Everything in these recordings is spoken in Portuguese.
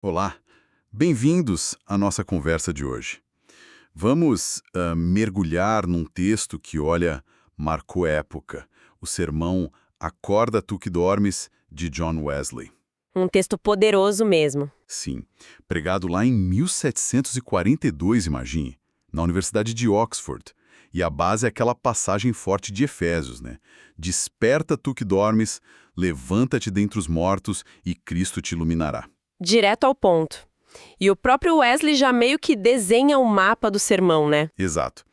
Olá, bem-vindos à nossa conversa de hoje. Vamos mergulhar num texto que, olha, marcou época, o sermão Acorda Tu que Dormes, de John Wesley. Um texto poderoso mesmo. Sim, pregado lá em 1742, imagine, na Universidade de Oxford. E a base é aquela passagem forte de Efésios, né? Desperta tu que dormes, levanta-te dentre os mortos e Cristo te iluminará. Direto ao ponto. E o próprio Wesley já meio que desenha o mapa do sermão, né? Exato.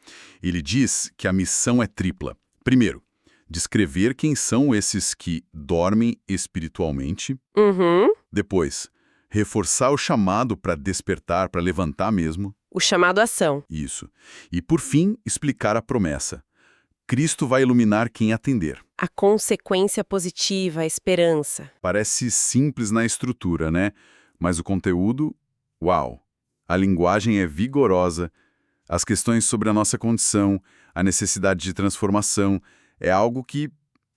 Ele diz que a missão é tripla. Primeiro, descrever quem são esses que dormem espiritualmente. Uhum. Depois, reforçar o chamado para despertar, para levantar mesmo. O chamado à ação. Isso. E, por fim, explicar a promessa. Cristo vai iluminar quem atender. A consequência positiva, a esperança. Parece simples na estrutura, né? Mas o conteúdo, uau! A linguagem é vigorosa, as questões sobre a nossa condição, a necessidade de transformação, é algo que,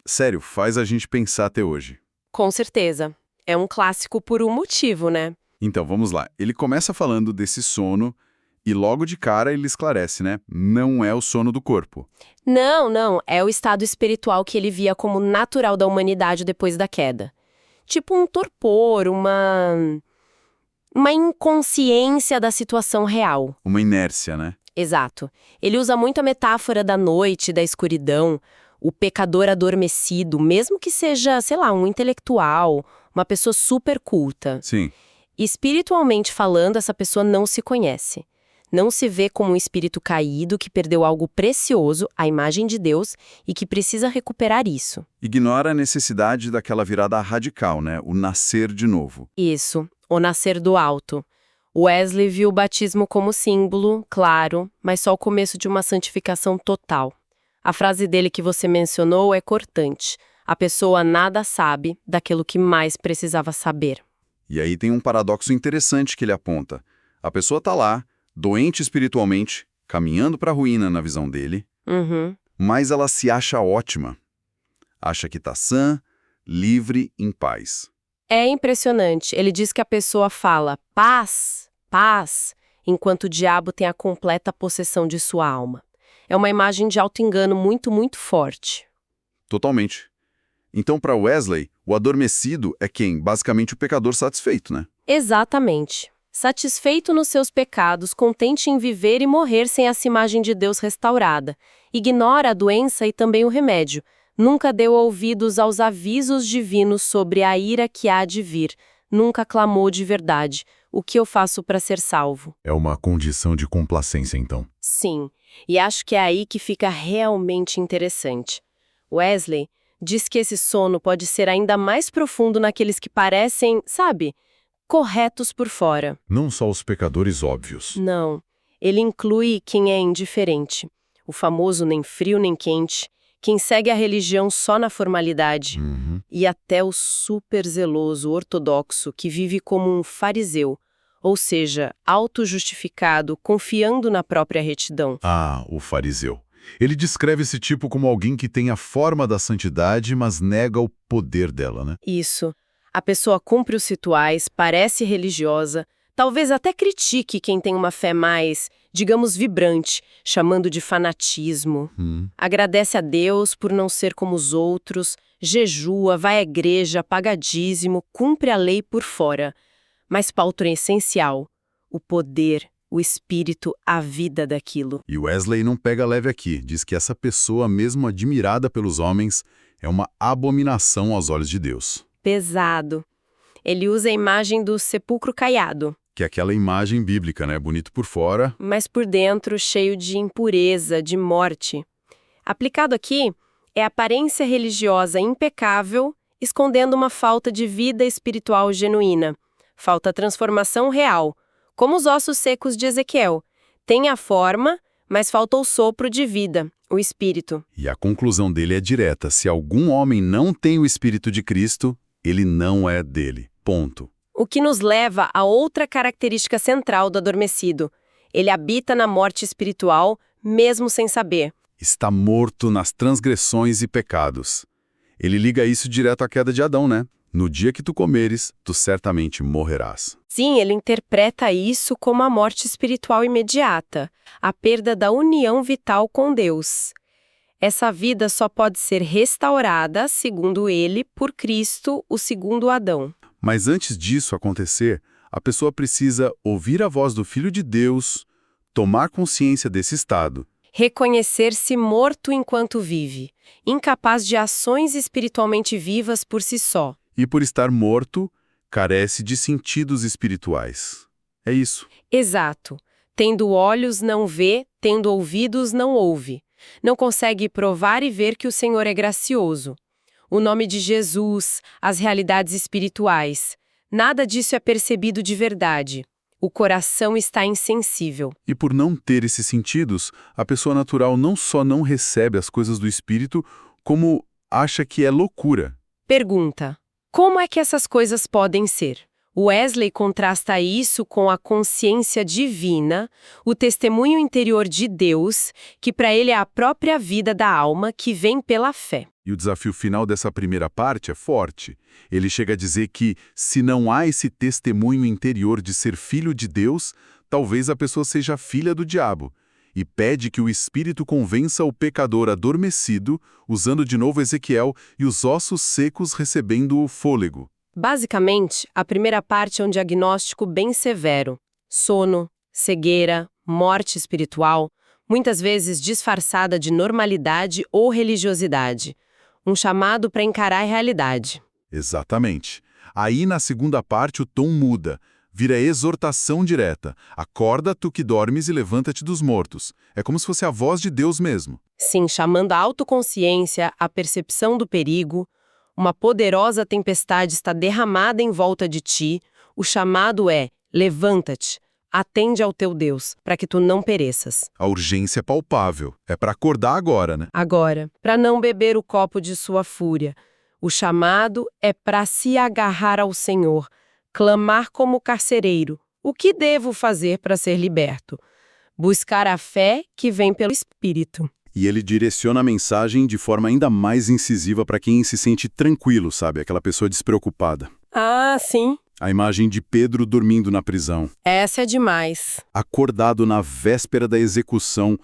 sério, faz a gente pensar até hoje. Com certeza. É um clássico por um motivo, né? Então, vamos lá. Ele começa falando desse sono e logo de cara ele esclarece, né? Não é o sono do corpo. Não. É o estado espiritual que ele via como natural da humanidade depois da queda. Tipo um torpor, uma inconsciência da situação real. Uma inércia, né? Exato. Ele usa muito a metáfora da noite, da escuridão, o pecador adormecido, mesmo que seja, sei lá, um intelectual, uma pessoa super culta. Sim. Espiritualmente falando, essa pessoa não se conhece. Não se vê como um espírito caído que perdeu algo precioso, a imagem de Deus, e que precisa recuperar isso. Ignora a necessidade daquela virada radical, né? O nascer de novo. Isso, o nascer do alto. Wesley viu o batismo como símbolo, claro, mas só o começo de uma santificação total. A frase dele que você mencionou é cortante. A pessoa nada sabe daquilo que mais precisava saber. E aí tem um paradoxo interessante que ele aponta. A pessoa está lá, doente espiritualmente, caminhando para a ruína na visão dele, Uhum. mas ela se acha ótima. Acha que está sã, livre, em paz. É impressionante. Ele diz que a pessoa fala paz, paz, enquanto o diabo tem a completa possessão de sua alma. É uma imagem de auto-engano muito, muito forte. Totalmente. Então, para Wesley, o adormecido é quem? Basicamente o pecador satisfeito, né? Exatamente. Satisfeito nos seus pecados, contente em viver e morrer sem essa imagem de Deus restaurada. Ignora a doença e também o remédio. Nunca deu ouvidos aos avisos divinos sobre a ira que há de vir. Nunca clamou de verdade. O que eu faço para ser salvo? É uma condição de complacência, então. Sim, e acho que é aí que fica realmente interessante. Wesley diz que esse sono pode ser ainda mais profundo naqueles que parecem, sabe, corretos por fora. Não só os pecadores óbvios. Não, ele inclui quem é indiferente, o famoso nem frio nem quente, quem segue a religião só na formalidade, e até o super zeloso ortodoxo que vive como um fariseu, ou seja, auto-justificado, confiando na própria retidão. Ah, o fariseu. Ele descreve esse tipo como alguém que tem a forma da santidade, mas nega o poder dela, né? Isso. A pessoa cumpre os rituais, parece religiosa, talvez até critique quem tem uma fé mais, digamos, vibrante, chamando de fanatismo. Agradece a Deus por não ser como os outros, jejua, vai à igreja, paga dízimo, cumpre a lei por fora. Mas falta o essencial, o poder, o espírito, a vida daquilo. E Wesley não pega leve aqui. Diz que essa pessoa, mesmo admirada pelos homens, é uma abominação aos olhos de Deus. Pesado. Ele usa a imagem do sepulcro caiado, Que é aquela imagem bíblica, né? Bonito por fora. mas por dentro cheio de impureza, de morte. Aplicado aqui, é a aparência religiosa impecável, escondendo uma falta de vida espiritual genuína. Falta transformação real, como os ossos secos de Ezequiel. Tem a forma, mas falta o sopro de vida, o espírito. E a conclusão dele é direta. Se algum homem não tem o Espírito de Cristo, ele não é dele. Ponto. O que nos leva a outra característica central do adormecido. Ele habita na morte espiritual, mesmo sem saber. Está morto nas transgressões e pecados. Ele liga isso direto à queda de Adão, né? No dia que tu comeres, tu certamente morrerás. Sim, ele interpreta isso como a morte espiritual imediata, a perda da união vital com Deus. Essa vida só pode ser restaurada, segundo ele, por Cristo, o segundo Adão. Mas antes disso acontecer, a pessoa precisa ouvir a voz do Filho de Deus, tomar consciência desse estado. Reconhecer-se morto enquanto vive, incapaz de ações espiritualmente vivas por si só. E por estar morto, carece de sentidos espirituais. É isso. Exato. Tendo olhos, não vê, tendo ouvidos, não ouve. Não consegue provar e ver que o Senhor é gracioso. O nome de Jesus, as realidades espirituais. Nada disso é percebido de verdade. O coração está insensível. E por não ter esses sentidos, a pessoa natural não só não recebe as coisas do Espírito, como acha que é loucura. Pergunta: como é que essas coisas podem ser? Wesley contrasta isso com a consciência divina, o testemunho interior de Deus, que para ele é a própria vida da alma que vem pela fé. E o desafio final dessa primeira parte é forte. Ele chega a dizer que, se não há esse testemunho interior de ser filho de Deus, talvez a pessoa seja filha do diabo. E pede que o Espírito convença o pecador adormecido, usando de novo Ezequiel, e os ossos secos recebendo o fôlego. Basicamente, a primeira parte é um diagnóstico bem severo. Sono, cegueira, morte espiritual, muitas vezes disfarçada de normalidade ou religiosidade. Um chamado para encarar a realidade. Exatamente. Aí, na segunda parte, o tom muda. Vira exortação direta. Acorda, tu que dormes, e levanta-te dos mortos. É como se fosse a voz de Deus mesmo. Sim, chamando a autoconsciência, a percepção do perigo. Uma poderosa tempestade está derramada em volta de ti. O chamado é: levanta-te, atende ao teu Deus, para que tu não pereças. A urgência é palpável. É para acordar agora, né? Agora, para não beber o copo de sua fúria. O chamado é para se agarrar ao Senhor, clamar como carcereiro. O que devo fazer para ser liberto? Buscar a fé que vem pelo Espírito. E ele direciona a mensagem de forma ainda mais incisiva para quem se sente tranquilo, sabe? Aquela pessoa despreocupada. Ah, sim. A imagem de Pedro dormindo na prisão. Essa é demais. Acordado na véspera da execução,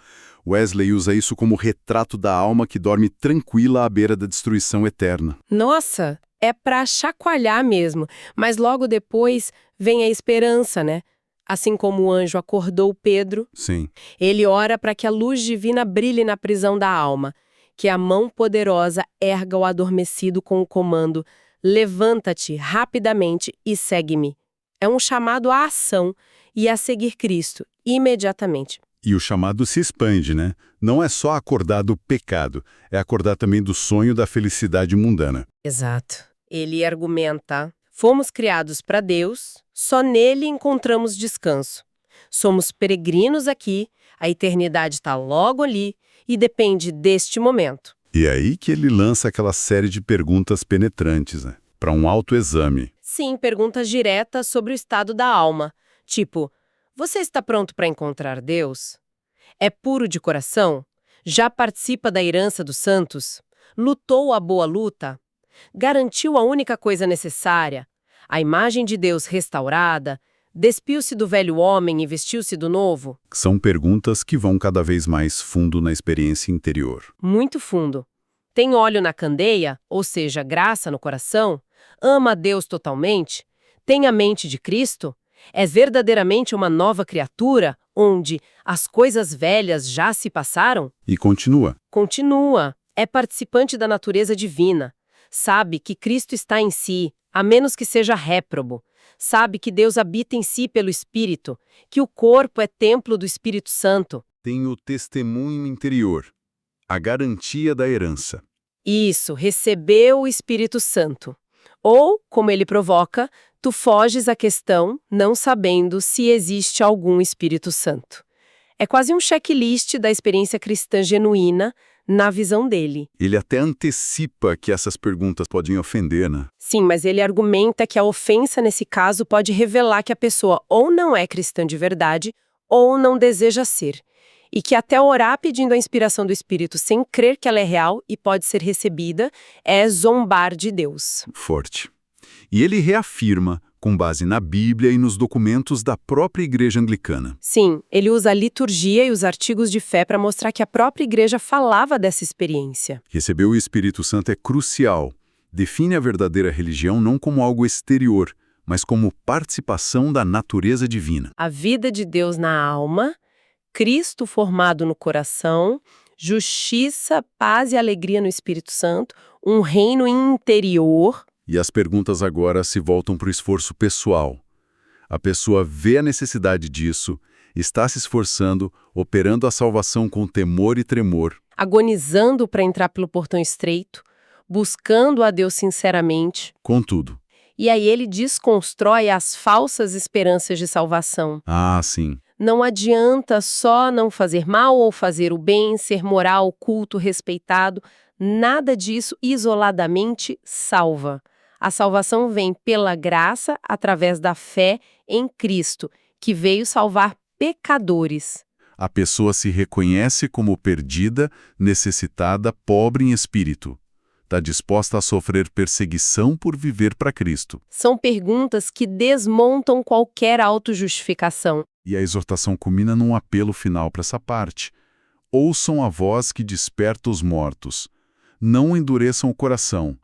Wesley usa isso como retrato da alma que dorme tranquila à beira da destruição eterna. Nossa, é para chacoalhar mesmo. Mas logo depois vem a esperança, né? Assim como o anjo acordou Pedro, Sim. ele ora para que a luz divina brilhe na prisão da alma, que a mão poderosa erga o adormecido com o comando: levanta-te rapidamente e segue-me. É um chamado à ação e a seguir Cristo, imediatamente. E o chamado se expande, né? Não é só acordar do pecado, é acordar também do sonho da felicidade mundana. Exato. Ele argumenta: fomos criados para Deus, só nele encontramos descanso. Somos peregrinos aqui, a eternidade está logo ali e depende deste momento. E é aí que ele lança aquela série de perguntas penetrantes, né? Para um autoexame. Sim, perguntas diretas sobre o estado da alma. Tipo: você está pronto para encontrar Deus? É puro de coração? Já participa da herança dos santos? Lutou a boa luta? Garantiu a única coisa necessária? A imagem de Deus restaurada? Despiu-se do velho homem e vestiu-se do novo? São perguntas que vão cada vez mais fundo na experiência interior. Muito fundo. Tem óleo na candeia, ou seja, graça no coração? Ama a Deus totalmente? Tem a mente de Cristo? É verdadeiramente uma nova criatura, onde as coisas velhas já se passaram? E continua. Continua. É participante da natureza divina. Sabe que Cristo está em si, a menos que seja réprobo. Sabe que Deus habita em si pelo Espírito, que o corpo é templo do Espírito Santo. Tem o testemunho interior, a garantia da herança. Isso, recebeu o Espírito Santo. Ou, como ele provoca, tu foges à questão, não sabendo se existe algum Espírito Santo. É quase um checklist da experiência cristã genuína, na visão dele. Ele até antecipa que essas perguntas podem ofender, né? Sim, mas ele argumenta que a ofensa nesse caso pode revelar que a pessoa ou não é cristã de verdade, ou não deseja ser. E que até orar pedindo a inspiração do Espírito sem crer que ela é real e pode ser recebida é zombar de Deus. Forte. E ele reafirma, com base na Bíblia e nos documentos da própria Igreja Anglicana. Sim, ele usa a liturgia e os artigos de fé para mostrar que a própria igreja falava dessa experiência. Receber o Espírito Santo é crucial. Define a verdadeira religião não como algo exterior, mas como participação da natureza divina. A vida de Deus na alma, Cristo formado no coração, justiça, paz e alegria no Espírito Santo, um reino interior. E as perguntas agora se voltam para o esforço pessoal. A pessoa vê a necessidade disso, está se esforçando, operando a salvação com temor e tremor. Agonizando para entrar pelo portão estreito, buscando a Deus sinceramente. Contudo. E aí ele desconstrói as falsas esperanças de salvação. Ah, sim. Não adianta só não fazer mal ou fazer o bem, ser moral, culto, respeitado. Nada disso isoladamente salva. A salvação vem pela graça, através da fé em Cristo, que veio salvar pecadores. A pessoa se reconhece como perdida, necessitada, pobre em espírito. Está disposta a sofrer perseguição por viver para Cristo. São perguntas que desmontam qualquer autojustificação. E a exortação culmina num apelo final para essa parte. Ouçam a voz que desperta os mortos. Não endureçam o coração.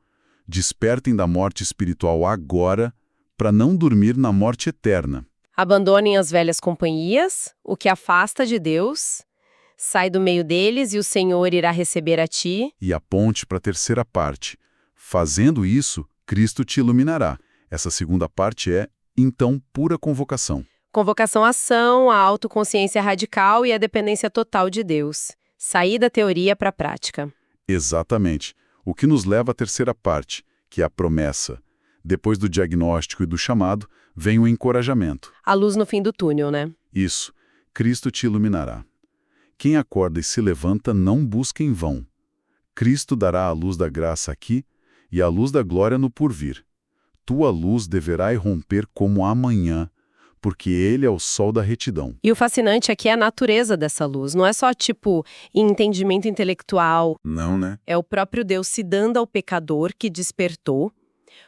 Despertem da morte espiritual agora, para não dormir na morte eterna. Abandonem as velhas companhias, o que afasta de Deus. Sai do meio deles e o Senhor irá receber a ti. E aponte para a terceira parte. Fazendo isso, Cristo te iluminará. Essa segunda parte é, então, pura convocação. Convocação à ação, a autoconsciência radical e a dependência total de Deus. Sair da teoria para a prática. Exatamente. O que nos leva à terceira parte, que é a promessa. Depois do diagnóstico e do chamado, vem o encorajamento. A luz no fim do túnel, né? Isso. Cristo te iluminará. Quem acorda e se levanta não busca em vão. Cristo dará a luz da graça aqui e a luz da glória no porvir. Tua luz deverá irromper como amanhã, porque ele é o sol da retidão. E o fascinante aqui é a natureza dessa luz. Não é só, entendimento intelectual. Não, né? É o próprio Deus se dando ao pecador que despertou.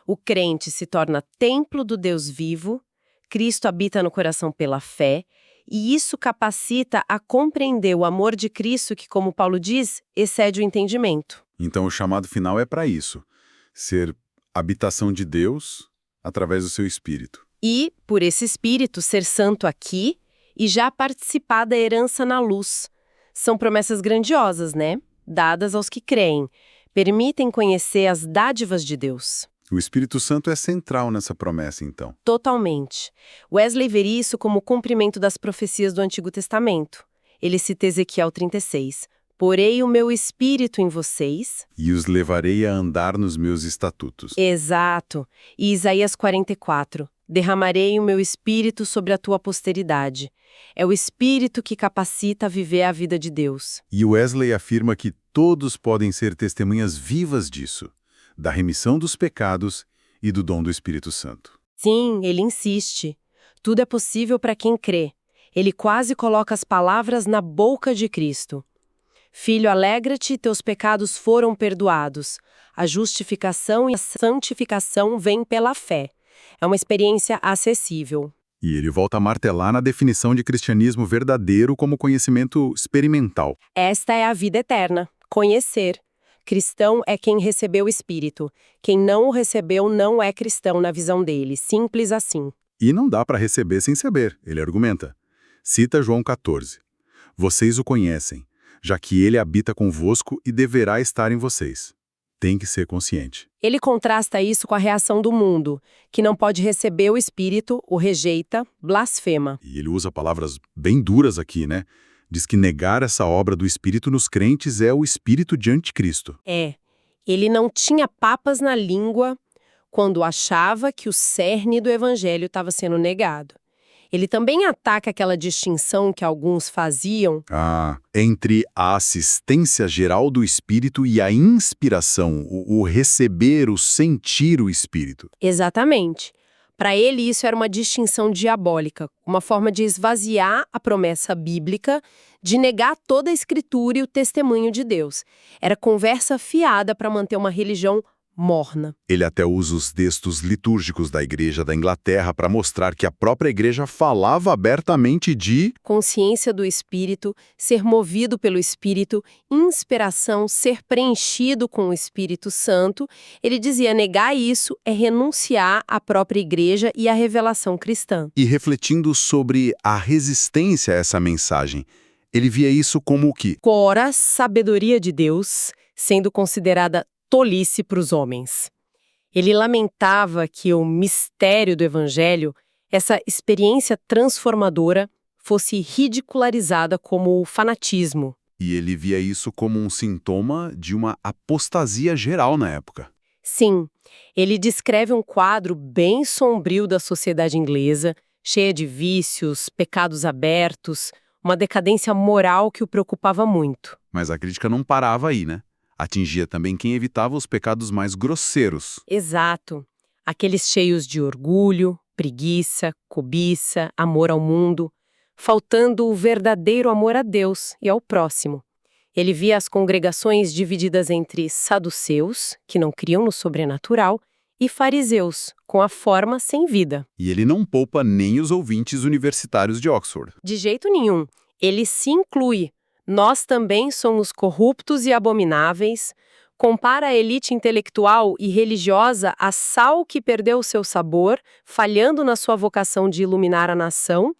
O crente se torna templo do Deus vivo. Cristo habita no coração pela fé. E isso capacita a compreender o amor de Cristo que, como Paulo diz, excede o entendimento. Então o chamado final é para isso. Ser habitação de Deus através do seu Espírito. E, por esse Espírito, ser santo aqui e já participar da herança na luz. São promessas grandiosas, né? Dadas aos que creem. Permitem conhecer as dádivas de Deus. O Espírito Santo é central nessa promessa, então. Totalmente. Wesley veria isso como o cumprimento das profecias do Antigo Testamento. Ele cita Ezequiel 36. Porei o meu espírito em vocês. E os levarei a andar nos meus estatutos. Exato. E Isaías 44. Derramarei o meu espírito sobre a tua posteridade. É o espírito que capacita a viver a vida de Deus. E Wesley afirma que todos podem ser testemunhas vivas disso, da remissão dos pecados e do dom do Espírito Santo. Sim, ele insiste. Tudo é possível para quem crê. Ele quase coloca as palavras na boca de Cristo. Filho, alegra-te, teus pecados foram perdoados. A justificação e a santificação vêm pela fé. É uma experiência acessível. E ele volta a martelar na definição de cristianismo verdadeiro como conhecimento experimental. Esta é a vida eterna, conhecer. Cristão é quem recebeu o Espírito. Quem não o recebeu não é cristão na visão dele, simples assim. E não dá para receber sem saber, ele argumenta. Cita João 14. Vocês o conhecem, já que ele habita convosco e deverá estar em vocês. Tem que ser consciente. Ele contrasta isso com a reação do mundo, que não pode receber o Espírito, o rejeita, blasfema. E ele usa palavras bem duras aqui, né? Diz que negar essa obra do Espírito nos crentes é o espírito de anticristo. É. Ele não tinha papas na língua quando achava que o cerne do Evangelho estava sendo negado. Ele também ataca aquela distinção que alguns faziam entre a assistência geral do Espírito e a inspiração, o receber, o sentir o Espírito. Exatamente. Para ele, isso era uma distinção diabólica, uma forma de esvaziar a promessa bíblica, de negar toda a Escritura e o testemunho de Deus. Era conversa fiada para manter uma religião morna. Ele até usa os textos litúrgicos da Igreja da Inglaterra para mostrar que a própria Igreja falava abertamente de... Consciência do Espírito, ser movido pelo Espírito, inspiração, ser preenchido com o Espírito Santo. Ele dizia negar isso é renunciar à própria Igreja e à revelação cristã. E refletindo sobre a resistência a essa mensagem, ele via isso como o quê? Cora, sabedoria de Deus, sendo considerada tolice para os homens. Ele lamentava que o mistério do Evangelho, essa experiência transformadora, fosse ridicularizada como fanatismo. E ele via isso como um sintoma de uma apostasia geral na época. Sim, ele descreve um quadro bem sombrio da sociedade inglesa, cheia de vícios, pecados abertos, uma decadência moral que o preocupava muito. Mas a crítica não parava aí, né? Atingia também quem evitava os pecados mais grosseiros. Exato. Aqueles cheios de orgulho, preguiça, cobiça, amor ao mundo, faltando o verdadeiro amor a Deus e ao próximo. Ele via as congregações divididas entre saduceus, que não criam no sobrenatural, e fariseus, com a forma sem vida. E ele não poupa nem os ouvintes universitários de Oxford. De jeito nenhum. Ele se inclui. Nós também somos corruptos e abomináveis. Compara a elite intelectual e religiosa a sal que perdeu seu sabor, falhando na sua vocação de iluminar a nação.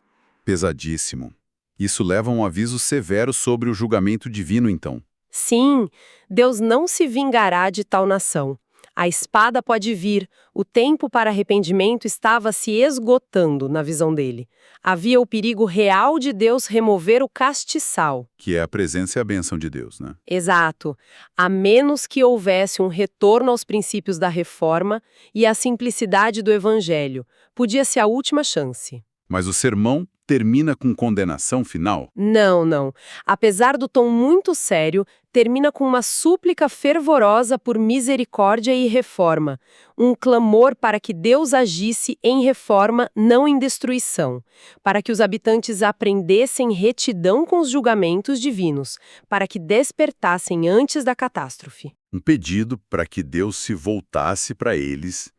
Pesadíssimo. Isso leva a um aviso severo sobre o julgamento divino, então. Sim, Deus não se vingará de tal nação. A espada pode vir, o tempo para arrependimento estava se esgotando na visão dele. Havia o perigo real de Deus remover o castiçal. Que é a presença e a bênção de Deus, né? Exato. A menos que houvesse um retorno aos princípios da reforma e à simplicidade do evangelho. Podia ser a última chance. Mas o sermão termina com condenação final? Não. Apesar do tom muito sério, termina com uma súplica fervorosa por misericórdia e reforma. Um clamor para que Deus agisse em reforma, não em destruição. Para que os habitantes aprendessem retidão com os julgamentos divinos. Para que despertassem antes da catástrofe. Um pedido para que Deus se voltasse para eles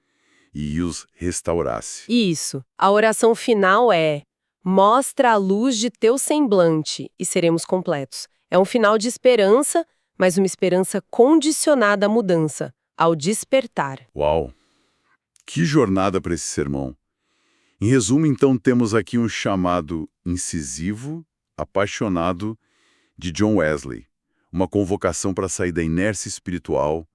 e os restaurasse. Isso. A oração final é: mostra a luz de teu semblante e seremos completos. É um final de esperança, mas uma esperança condicionada à mudança, ao despertar. Uau! Que jornada para esse sermão! Em resumo, então, temos aqui um chamado incisivo, apaixonado de John Wesley. Uma convocação para sair da inércia espiritual,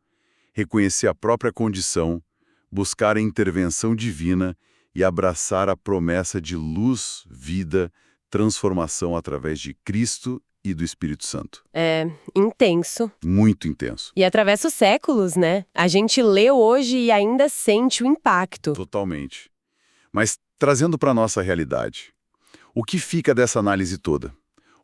reconhecer a própria condição, buscar a intervenção divina e abraçar a promessa de luz, vida, transformação através de Cristo e do Espírito Santo. É intenso. Muito intenso. E atravessa os séculos, né? A gente lê hoje e ainda sente o impacto. Totalmente. Mas trazendo para a nossa realidade, o que fica dessa análise toda?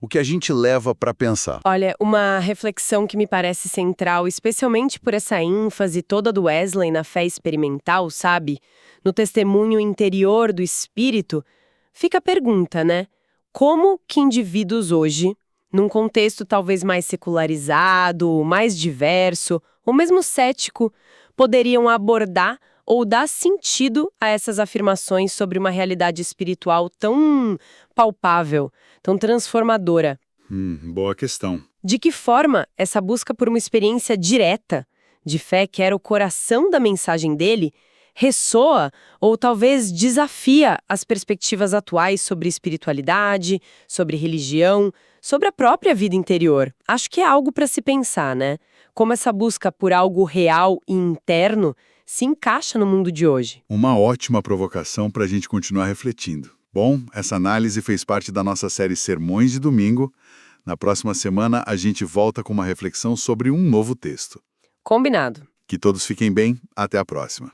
O que a gente leva para pensar? Olha, uma reflexão que me parece central, especialmente por essa ênfase toda do Wesley na fé experimental, sabe? No testemunho interior do espírito, fica a pergunta, né? Como que indivíduos hoje, num contexto talvez mais secularizado, mais diverso, ou mesmo cético, poderiam abordar ou dar sentido a essas afirmações sobre uma realidade espiritual tão palpável, tão transformadora? Boa questão. De que forma essa busca por uma experiência direta de fé, que era o coração da mensagem dele, ressoa ou talvez desafia as perspectivas atuais sobre espiritualidade, sobre religião, sobre a própria vida interior? Acho que é algo para se pensar, né? Como essa busca por algo real e interno se encaixa no mundo de hoje. Uma ótima provocação para a gente continuar refletindo. Bom, essa análise fez parte da nossa série Sermões de Domingo. Na próxima semana, a gente volta com uma reflexão sobre um novo texto. Combinado. Que todos fiquem bem. Até a próxima.